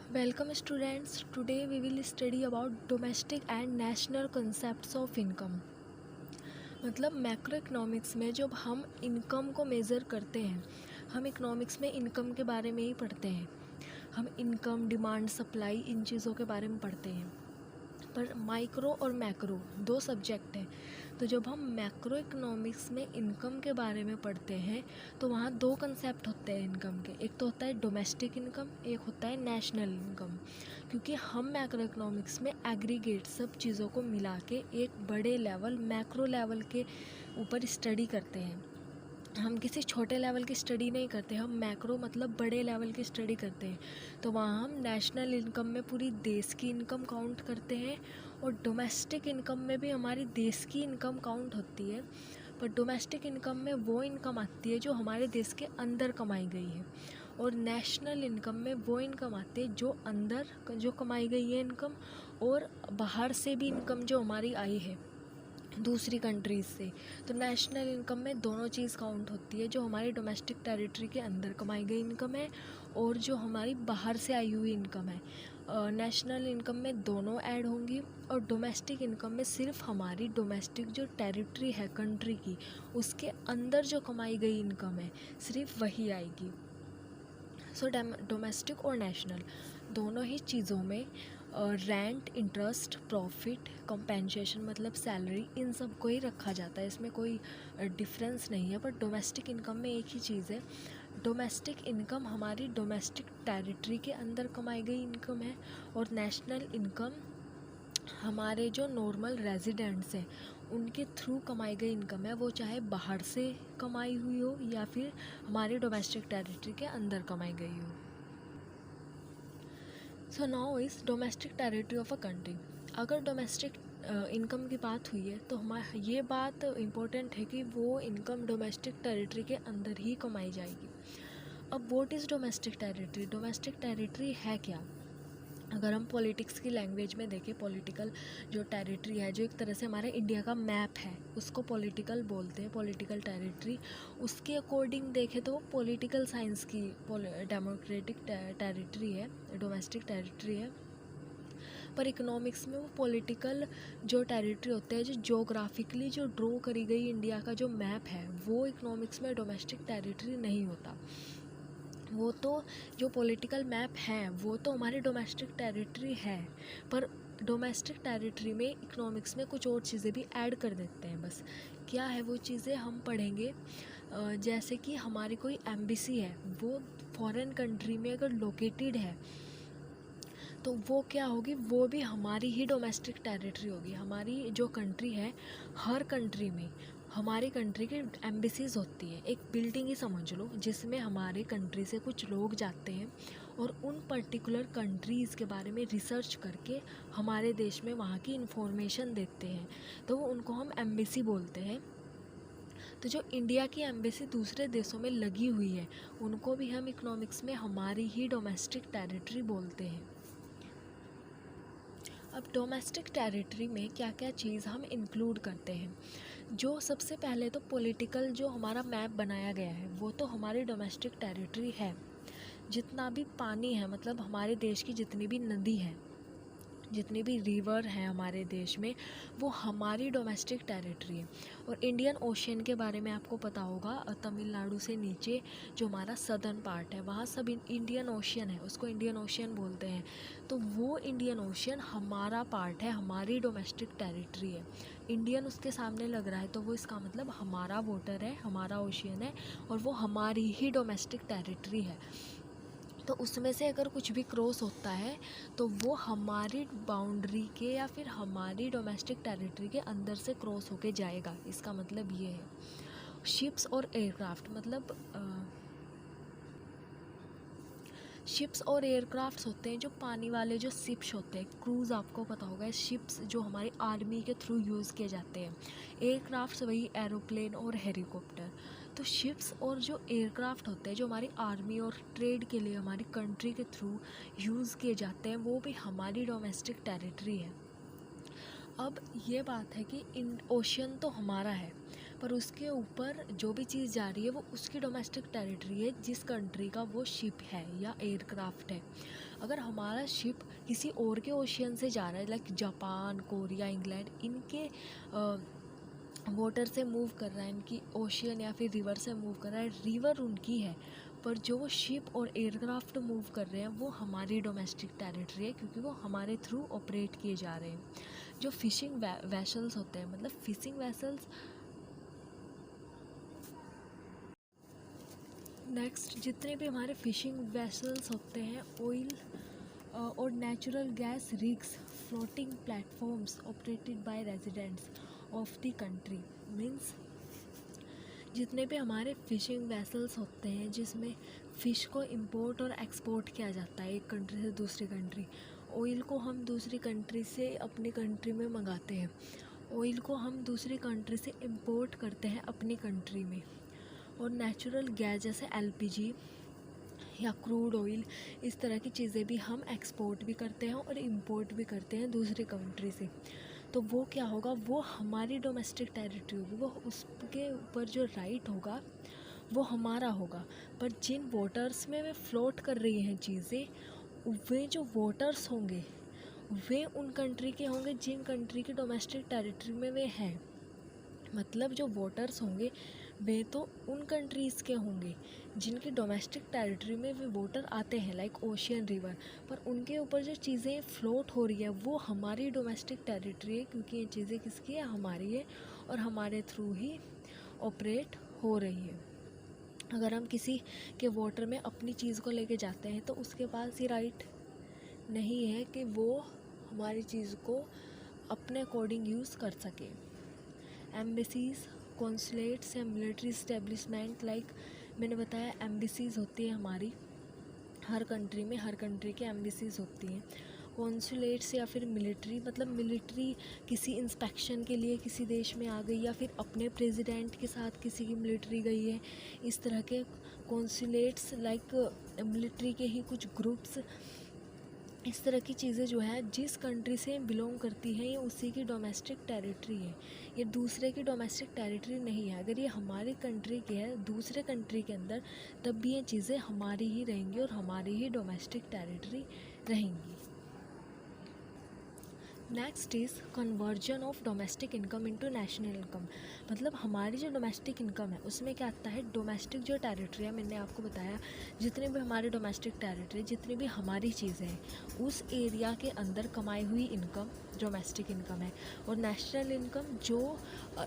Welcome students. Today we will study about domestic and national concepts of income. मतलब macro economics में जब हम income को measure करते हैं, हम इकोनॉमिक्स में इनकम के बारे में ही पढ़ते हैं। हम इनकम, डिमांड, सप्लाई, इन चीज़ों के बारे में पढ़ते हैं। पर माइक्रो और मैक्रो दो सब्जेक्ट हैं। तो जब हम मैक्रो इकोनॉमिक्स में इनकम के बारे में पढ़ते हैं तो वहाँ दो कंसेप्ट होते हैं इनकम के। एक तो होता है डोमेस्टिक इनकम, एक होता है नेशनल इनकम। क्योंकि हम मैक्रो इकोनॉमिक्स में एग्रीगेट सब चीज़ों को मिला के एक बड़े लेवल, मैक्रो लेवल के ऊपर स्टडी करते हैं। हम किसी छोटे लेवल की स्टडी नहीं करते, हम मैक्रो मतलब बड़े लेवल की स्टडी करते हैं। तो वहाँ हम नेशनल इनकम में पूरी देश की इनकम काउंट करते हैं और डोमेस्टिक इनकम में भी हमारी देश की इनकम काउंट होती है। पर डोमेस्टिक इनकम में वो इनकम आती है जो हमारे देश के अंदर कमाई गई है, और नेशनल इनकम में वो इनकम आती है जो अंदर जो कमाई गई है इनकम, और बाहर से भी इनकम जो हमारी आई है दूसरी कंट्रीज़ से। तो नेशनल इनकम में दोनों चीज़ काउंट होती है, जो हमारी डोमेस्टिक टेरिटरी के अंदर कमाई गई इनकम है और जो हमारी बाहर से आई हुई इनकम है। नेशनल इनकम में दोनों ऐड होंगी, और डोमेस्टिक इनकम में सिर्फ हमारी डोमेस्टिक जो टेरिटरी है कंट्री की, उसके अंदर जो कमाई गई इनकम है सिर्फ वही आएगी। सो डोमेस्टिक और नेशनल दोनों ही चीज़ों में रेंट, इंटरेस्ट, प्रॉफिट, कंपेंसेशन मतलब सैलरी, इन सब को ही रखा जाता है। इसमें कोई डिफरेंस नहीं है। पर डोमेस्टिक इनकम में एक ही चीज़ है, डोमेस्टिक इनकम हमारी डोमेस्टिक टेरिटरी के अंदर कमाई गई इनकम है, और नेशनल इनकम हमारे जो नॉर्मल रेजिडेंट्स हैं उनके थ्रू कमाई गई इनकम है, वो चाहे बाहर से कमाई हुई हो या फिर हमारी डोमेस्टिक टेरिटरी के अंदर कमाई गई हो। So now is domestic territory of a country. अगर डोमेस्टिक इनकम की बात हुई है तो हमारा ये बात इम्पोर्टेंट है कि वो इनकम डोमेस्टिक टेरिटरी के अंदर ही कमाई जाएगी। अब what is domestic territory? Domestic territory है क्या? अगर हम पॉलिटिक्स की लैंग्वेज में देखें, पॉलिटिकल जो टेरिटरी है, जो एक तरह से हमारे इंडिया का मैप है, उसको पॉलिटिकल बोलते हैं, पॉलिटिकल टेरिटरी। उसके अकॉर्डिंग देखें तो वो पॉलिटिकल साइंस की डेमोक्रेटिक टेरिटरी है, डोमेस्टिक टेरिटरी है। पर इकोनॉमिक्स में वो पॉलिटिकल जो टेरिटरी होते हैं, जो जोग्राफिकली जो ड्रॉ करी गई इंडिया का जो मैप है, वो इकोनॉमिक्स में डोमेस्टिक टेरिटरी नहीं होता। वो तो जो पॉलिटिकल मैप है वो तो हमारी डोमेस्टिक टेरिटरी है, पर डोमेस्टिक टेरिटरी में इकोनॉमिक्स में कुछ और चीज़ें भी ऐड कर देते हैं। बस क्या है वो चीज़ें हम पढ़ेंगे। जैसे कि हमारी कोई एम्बेसी है, वो फॉरेन कंट्री में अगर लोकेटेड है तो वो क्या होगी, वो भी हमारी ही डोमेस्टिक टेरिटरी होगी। हमारी जो कंट्री है, हर कंट्री में हमारी कंट्री की एम्बेसीज़ होती है। एक बिल्डिंग ही समझ लो जिसमें हमारे कंट्री से कुछ लोग जाते हैं और उन पर्टिकुलर कंट्रीज़ के बारे में रिसर्च करके हमारे देश में वहाँ की इन्फॉर्मेशन देते हैं, तो उनको हम एम्बेसी बोलते हैं। तो जो इंडिया की एम्बेसी दूसरे देशों में लगी हुई है, उनको भी हम इकोनॉमिक्स में हमारी ही डोमेस्टिक टेरिटरी बोलते हैं। अब डोमेस्टिक टेरिटरी में क्या क्या चीज़ हम इंक्लूड करते हैं? जो सबसे पहले तो पॉलिटिकल जो हमारा मैप बनाया गया है वो तो हमारी डोमेस्टिक टेरिटरी है। जितना भी पानी है, मतलब हमारे देश की जितनी भी नदी है, जितनी भी रिवर हैं हमारे देश में, वो हमारी डोमेस्टिक टेरिटरी है। और इंडियन ओशियन के बारे में आपको पता होगा, तमिलनाडु से नीचे जो हमारा सदर्न पार्ट है वहाँ सब इंडियन ओशियन है, उसको इंडियन ओशियन बोलते हैं। तो वो इंडियन ओशियन हमारा पार्ट है, हमारी डोमेस्टिक टेरिटरी है। इंडियन उसके सामने लग रहा है तो वो इसका मतलब हमारा वाटर है, हमारा ओशियन है, और वो हमारी ही डोमेस्टिक टेरिटरी है। तो उसमें से अगर कुछ भी क्रॉस होता है तो वो हमारी बाउंड्री के या फिर हमारी डोमेस्टिक टेरिटरी के अंदर से क्रॉस होके जाएगा। इसका मतलब ये है। शिप्स और एयरक्राफ्ट मतलब शिप्स और एयरक्राफ्ट्स होते हैं जो पानी वाले जो शिप्स होते हैं, क्रूज़ आपको पता होगा, शिप्स जो हमारी आर्मी के थ्रू यूज़ किए जाते हैं। एयरक्राफ्ट्स वही एरोप्लेन और हेलीकॉप्टर। तो शिप्स और जो एयरक्राफ्ट होते हैं जो हमारी आर्मी और ट्रेड के लिए हमारी कंट्री के थ्रू यूज़ किए जाते हैं, वो भी हमारी डोमेस्टिक टेरिटरी है। अब ये बात है कि इन ओशियन तो हमारा है, पर उसके ऊपर जो भी चीज़ जा रही है वो उसकी डोमेस्टिक टेरिटरी है, जिस कंट्री का वो शिप है या एयरक्राफ्ट है। अगर हमारा शिप किसी और के ओशियन से जा रहा है, लाइक जापान, कोरिया, इंग्लैंड, इनके वाटर से मूव कर रहा है, इनकी ओशियन या फिर रिवर से मूव कर रहा है, रिवर उनकी है, पर जो वो शिप और एयरक्राफ्ट मूव कर रहे हैं वो हमारी डोमेस्टिक टेरिटरी है, क्योंकि वो हमारे थ्रू ऑपरेट किए जा रहे हैं। जो फिशिंग वैसल्स होते हैं, मतलब फिशिंग वैसल्स, नेक्स्ट जितने भी हमारे फिशिंग वैसल्स होते हैं, ऑयल और natural gas rigs, floating platforms operated by residents of the country, means जितने भी हमारे फिशिंग वैसल्स होते हैं जिसमें फ़िश को इंपोर्ट और एक्सपोर्ट किया जाता है एक कंट्री से दूसरी कंट्री, ऑयल को हम दूसरी कंट्री से अपनी कंट्री में मंगाते हैं, ऑयल को हम दूसरी कंट्री से इंपोर्ट करते हैं अपनी कंट्री में, और नेचुरल गैस जैसे एलपीजी या क्रूड ऑयल, इस तरह की चीज़ें भी हम एक्सपोर्ट भी करते हैं और इंपोर्ट भी करते हैं दूसरी कंट्री से। तो वो क्या होगा, वो हमारी डोमेस्टिक टेरिटरी होगी, वो उसके ऊपर जो राइट होगा वो हमारा होगा। पर जिन वाटर्स में वे फ्लोट कर रही हैं चीज़ें, वे जो वाटर्स होंगे वे उन कंट्री के होंगे जिन कंट्री की डोमेस्टिक टेरिटरी में वे हैं। मतलब जो वाटर्स होंगे वे तो उन कंट्रीज़ के होंगे जिनकी डोमेस्टिक टेरिटरी में वे वाटर आते हैं, लाइक ओशियन, रिवर, पर उनके ऊपर जो चीज़ें फ्लोट हो रही है वो हमारी डोमेस्टिक टेरिटरी है, क्योंकि ये चीज़ें किसकी है, हमारी है, और हमारे थ्रू ही ऑपरेट हो रही है। अगर हम किसी के वाटर में अपनी चीज़ को लेके जाते हैं तो उसके पास ये राइट नहीं है कि वो हमारी चीज़ को अपने अकॉर्डिंग यूज़ कर सके। एम्बेसीज़, कॉन्सुलेट्स या मिलिट्री इस्टेब्लिशमेंट, लाइक मैंने बताया एम्बेसीज़ होती है हमारी हर कंट्री में, हर कंट्री की एम्बेसीज़ होती हैं। कॉन्सुलेट्स या फिर मिलिट्री, मतलब मिलिट्री किसी इंस्पेक्शन के लिए किसी देश में आ गई, या फिर अपने प्रेसिडेंट के साथ किसी की मिलिट्री गई है, इस तरह के कॉन्सुलेट्स, लाइक मिलिट्री के ही कुछ ग्रुप्स, इस तरह की चीज़ें जो है जिस कंट्री से बिलोंग करती हैं ये उसी की डोमेस्टिक टेरिटरी है, ये दूसरे की डोमेस्टिक टेरिटरी नहीं है। अगर ये हमारी कंट्री की है दूसरे कंट्री के अंदर, तब भी ये चीज़ें हमारी ही रहेंगी और हमारी ही डोमेस्टिक टेरिटरी रहेंगी। Next is conversion of domestic income into national income. मतलब हमारी जो डोमेस्टिक इनकम है उसमें क्या आता है, डोमेस्टिक जो टेरिटरी है, मैंने आपको बताया जितने भी हमारे डोमेस्टिक टेरिटरी, जितनी भी हमारी चीज़ें हैं उस एरिया के अंदर कमाई हुई इनकम डोमेस्टिक इनकम है। और नेशनल इनकम, जो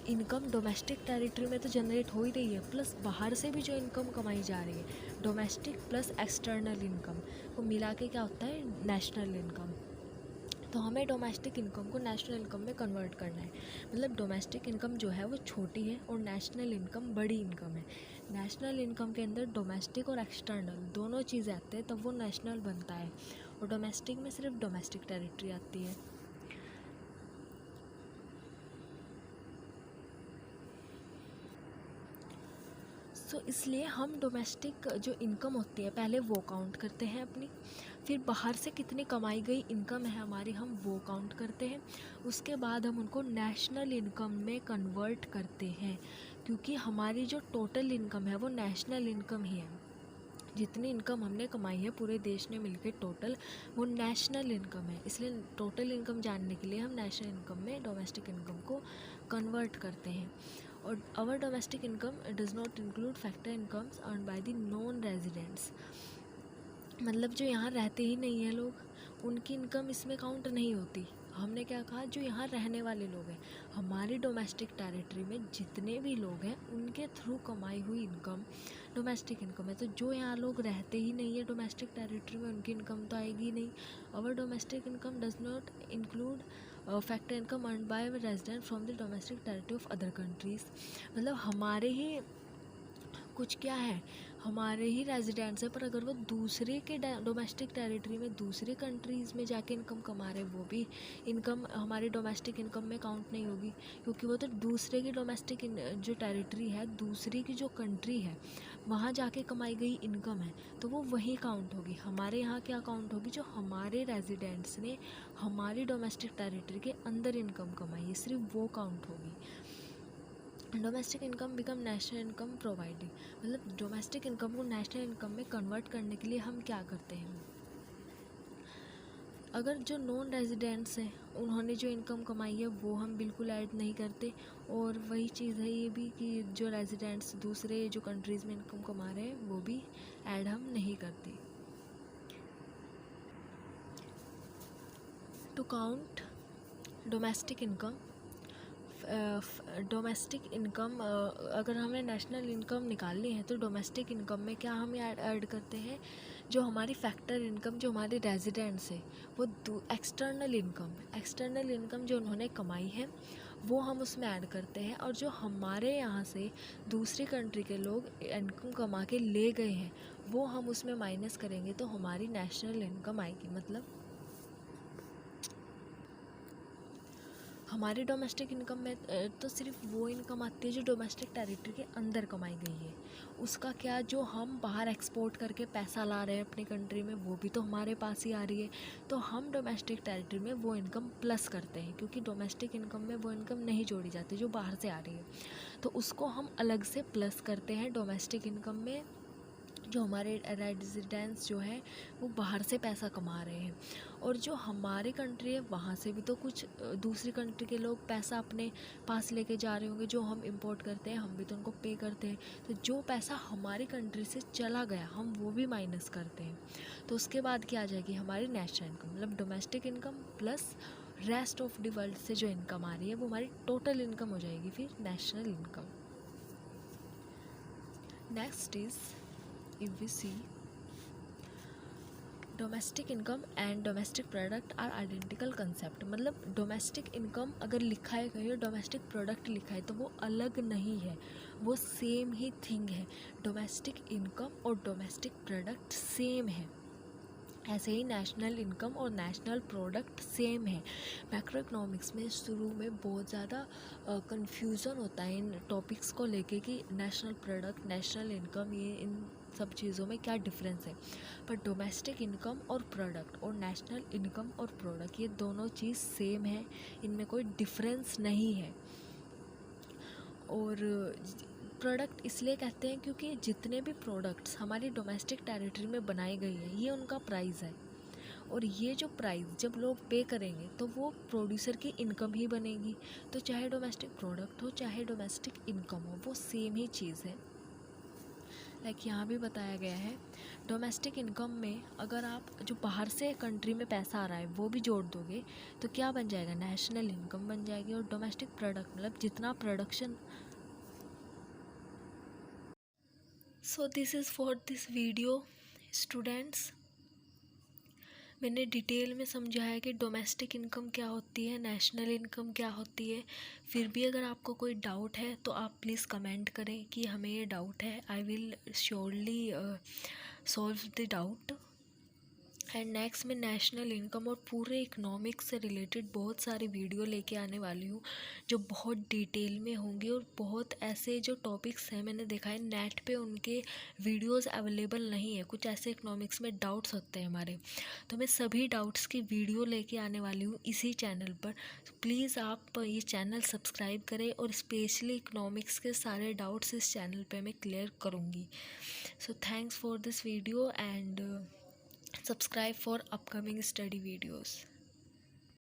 इनकम डोमेस्टिक टेरिटरी में तो जनरेट हो ही रही है, प्लस बाहर से भी जो इनकम कमाई जा रही है, डोमेस्टिक प्लस एक्सटर्नल इनकम को मिला के क्या होता है, नेशनल इनकम। तो हमें डोमेस्टिक इनकम को नेशनल इनकम में कन्वर्ट करना है। मतलब डोमेस्टिक इनकम जो है वो छोटी है और नेशनल इनकम बड़ी इनकम है। नेशनल इनकम के अंदर डोमेस्टिक और एक्सटर्नल दोनों चीज़ें आते हैं तब वो नेशनल बनता है, और डोमेस्टिक में सिर्फ डोमेस्टिक टेरिटरी आती है। सो इसलिए हम डोमेस्टिक जो इनकम होती है पहले वो काउंट करते हैं अपनी, फिर बाहर से कितनी कमाई गई इनकम है हमारी हम वो काउंट करते हैं, उसके बाद हम उनको नेशनल इनकम में कन्वर्ट करते हैं, क्योंकि हमारी जो टोटल इनकम है वो नेशनल इनकम ही है। जितनी इनकम हमने कमाई है पूरे देश ने मिलकर टोटल, वो नेशनल इनकम है। इसलिए टोटल इनकम जानने के लिए हम नेशनल इनकम में डोमेस्टिक इनकम को कन्वर्ट करते हैं। और our domestic income does not include factor incomes earn by the non residents. मतलब जो यहाँ रहते ही नहीं हैं लोग, उनकी इनकम इसमें काउंट नहीं होती। हमने क्या कहा, जो यहाँ रहने वाले लोग हैं, हमारी डोमेस्टिक टेरिटरी में जितने भी लोग हैं उनके थ्रू कमाई हुई इनकम डोमेस्टिक इनकम है। तो जो यहाँ लोग रहते ही नहीं है डोमेस्टिक टेरिटरी में, उनकी इनकम तो आएगी ही नहीं। Our domestic income does not include factor income earn by resident from the domestic territory of other countries. मतलब हमारे ही कुछ क्या है, हमारे ही रेजिडेंट्स हैं, पर अगर वो दूसरे के डोमेस्टिक टेरिटरी में दूसरे कंट्रीज़ में जाके इनकम कमा रहे, वो भी इनकम हमारी डोमेस्टिक इनकम में काउंट नहीं होगी, क्योंकि वो तो दूसरे की डोमेस्टिक जो टेरिटरी है, दूसरी की जो कंट्री है वहाँ जाके कमाई गई इनकम है, तो वो वहीं काउंट होगी। हमारे यहाँ क्या काउंट होगी, जो हमारे रेजिडेंट्स ने हमारी डोमेस्टिक टेरिटरी के अंदर इनकम कमाई है, सिर्फ वो काउंट होगी। Domestic income become national income providing, मतलब डोमेस्टिक इनकम को नेशनल इनकम में कन्वर्ट करने के लिए हम क्या करते हैं। अगर जो नॉन रेजिडेंट्स हैं उन्होंने जो इनकम कमाई है वो हम बिल्कुल ऐड नहीं करते, और वही चीज़ है ये भी कि जो रेजिडेंट्स दूसरे जो कंट्रीज़ में इनकम कमा रहे हैं वो भी ऐड हम नहीं करते। To count domestic income, domestic income अगर हमें नेशनल इनकम निकालनी है तो डोमेस्टिक इनकम में क्या हम ऐड करते हैं, जो हमारी फैक्टर इनकम जो हमारे रेजिडेंट्स है वो एक्सटर्नल इनकम जो उन्होंने कमाई है वो हम उसमें ऐड करते हैं, और जो हमारे यहाँ से दूसरी कंट्री के लोग इनकम कमा के ले गए हैं वो हम उसमें माइनस करेंगे तो हमारी नेशनल इनकम आएगी। मतलब हमारे डोमेस्टिक इनकम में तो सिर्फ वो इनकम आती है जो डोमेस्टिक टेरिटरी के अंदर कमाई गई है। उसका क्या, जो हम बाहर एक्सपोर्ट करके पैसा ला रहे हैं अपनी कंट्री में वो भी तो हमारे पास ही आ रही है, तो हम डोमेस्टिक टेरिटरी में वो इनकम प्लस करते हैं, क्योंकि डोमेस्टिक इनकम में वो इनकम नहीं जोड़ी जाती जो बाहर से आ रही है, तो उसको हम अलग से प्लस करते हैं डोमेस्टिक इनकम में। जो हमारे रेजिडेंट्स जो हैं वो बाहर से पैसा कमा रहे हैं, और जो हमारे कंट्री है वहाँ से भी तो कुछ दूसरी कंट्री के लोग पैसा अपने पास लेके जा रहे होंगे, जो हम इंपोर्ट करते हैं हम भी तो उनको पे करते हैं, तो जो पैसा हमारी कंट्री से चला गया हम वो भी माइनस करते हैं। तो उसके बाद क्या आ जाएगी हमारी नेशनल इनकम, मतलब domestic income plus rest of the world से जो इनकम आ रही है वो हमारी टोटल इनकम हो जाएगी फिर national income. Next is, if we see, domestic income and domestic product are identical concept, मतलब डोमेस्टिक इनकम अगर लिखा है कहीं और डोमेस्टिक प्रोडक्ट लिखा है तो वो अलग नहीं है, वो सेम ही थिंग है। डोमेस्टिक इनकम और डोमेस्टिक प्रोडक्ट सेम है, ऐसे ही नेशनल इनकम और नेशनल प्रोडक्ट सेम है। मैक्रो इकोनॉमिक्स में शुरू में बहुत ज़्यादा कंफ्यूजन होता है इन टॉपिक्स को लेके कि नेशनल प्रोडक्ट, नेशनल इनकम, ये इन सब चीज़ों में क्या डिफरेंस है। पर डोमेस्टिक इनकम और प्रोडक्ट और नेशनल इनकम और प्रोडक्ट ये दोनों चीज़ सेम है, इनमें कोई डिफरेंस नहीं है। और प्रोडक्ट इसलिए कहते हैं क्योंकि जितने भी प्रोडक्ट्स हमारी डोमेस्टिक टेरिटरी में बनाई गई है ये उनका प्राइस है, और ये जो प्राइस जब लोग पे करेंगे तो वो प्रोड्यूसर की इनकम ही बनेगी। तो चाहे डोमेस्टिक प्रोडक्ट हो चाहे डोमेस्टिक इनकम हो वो सेम ही चीज़ है। लाइक यहाँ भी बताया गया है, डोमेस्टिक इनकम में अगर आप जो बाहर से कंट्री में पैसा आ रहा है वो भी जोड़ दोगे तो क्या बन जाएगा, नेशनल इनकम बन जाएगी। और डोमेस्टिक प्रोडक्ट मतलब जितना production. So this is for this video students. मैंने डिटेल में समझाया कि डोमेस्टिक इनकम क्या होती है, नेशनल इनकम क्या होती है। फिर भी अगर आपको कोई डाउट है तो आप प्लीज़ कमेंट करें कि हमें ये डाउट है, I will surely solve the doubt. And next मैं नेशनल इनकम और पूरे इकोनॉमिक्स से रिलेटेड बहुत सारी वीडियो लेके आने वाली हूँ जो बहुत डिटेल में होंगी, और बहुत ऐसे जो टॉपिक्स हैं मैंने देखा है नेट पे उनके वीडियोस अवेलेबल नहीं है, कुछ ऐसे इकोनॉमिक्स में डाउट्स होते हैं हमारे, तो मैं सभी डाउट्स की वीडियो लेके आने वाली हूँ इसी चैनल पर। तो प्लीज़ आप ये चैनल सब्सक्राइब करें, और स्पेशली इकोनॉमिक्स के सारे डाउट्स इस चैनल पर मैं क्लियर करूँगी। So thanks for this video and subscribe for upcoming study videos.